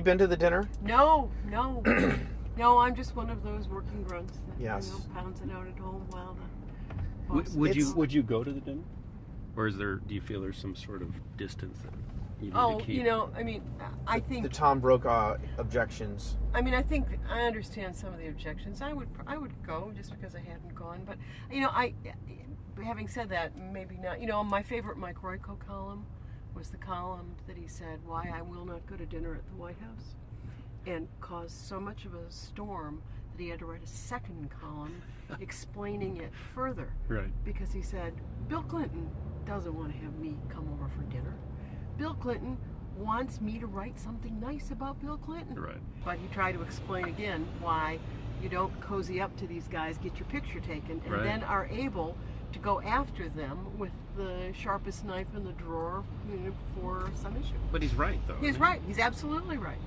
you been to the dinner? No. No, I'm just one of those working grunts that pounds it out at home while the Would you go to the dinner? Or do you feel there's some sort of distance that you need to keep? I think the Tom Brokaw objections. I understand some of the objections. I would go just because I hadn't gone, but having said that, maybe not. My favorite Mike Royko column was the column that he said, "Why I will not go to dinner at the White House," and caused so much of a storm that he had to write a second column explaining it further. Right. Because he said, Bill Clinton doesn't want to have me come over for dinner. Bill Clinton wants me to write something nice about Bill Clinton. Right. But he tried to explain again why you don't cozy up to these guys, get your picture taken, and then are able to go after them with the sharpest knife in the drawer for some issue. But he's right, though. He's right. He's absolutely right.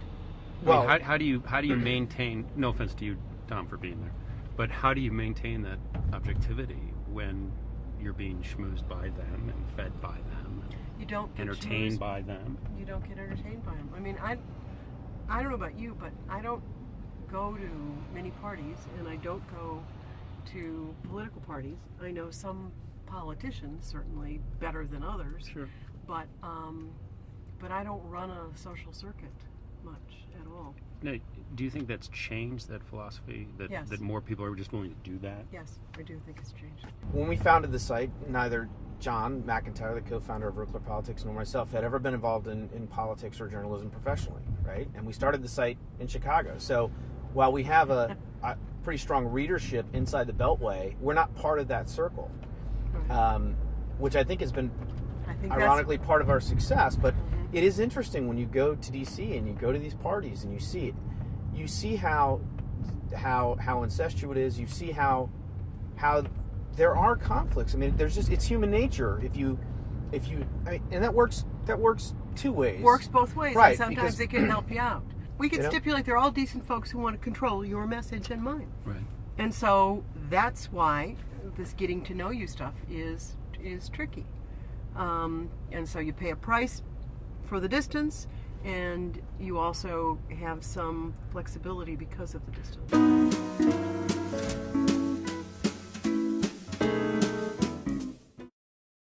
Well, how do you maintain? No offense to you, Tom, for being there, but how do you maintain that objectivity when you're being schmoozed by them and fed by them? You don't get entertained by them. You don't get entertained by them. I mean, I don't know about you, but I don't go to many parties, and I don't go to political parties. I know some politicians certainly better than others. Sure. But I don't run a social circuit much at all. Now, do you think that's changed, that philosophy? Yes. That more people are just willing to do that? Yes, I do think it's changed. When we founded the site, neither John McIntyre, the co-founder of Rookler Politics, nor myself had ever been involved in politics or journalism professionally, right? And we started the site in Chicago. So while we have a pretty strong readership inside the Beltway, we're not part of that circle, which I think has been ironically part of our success. But it is interesting when you go to D.C. and you go to these parties and you see it. You see how incestuous it is. You see how there are conflicts. I mean, it's human nature. And that works two ways. Works both ways. Right, and sometimes it can help you out. We can stipulate they're all decent folks who want to control your message and mine. Right. And so that's why this getting to know you stuff is tricky. And so you pay a price for the distance, and you also have some flexibility because of the distance.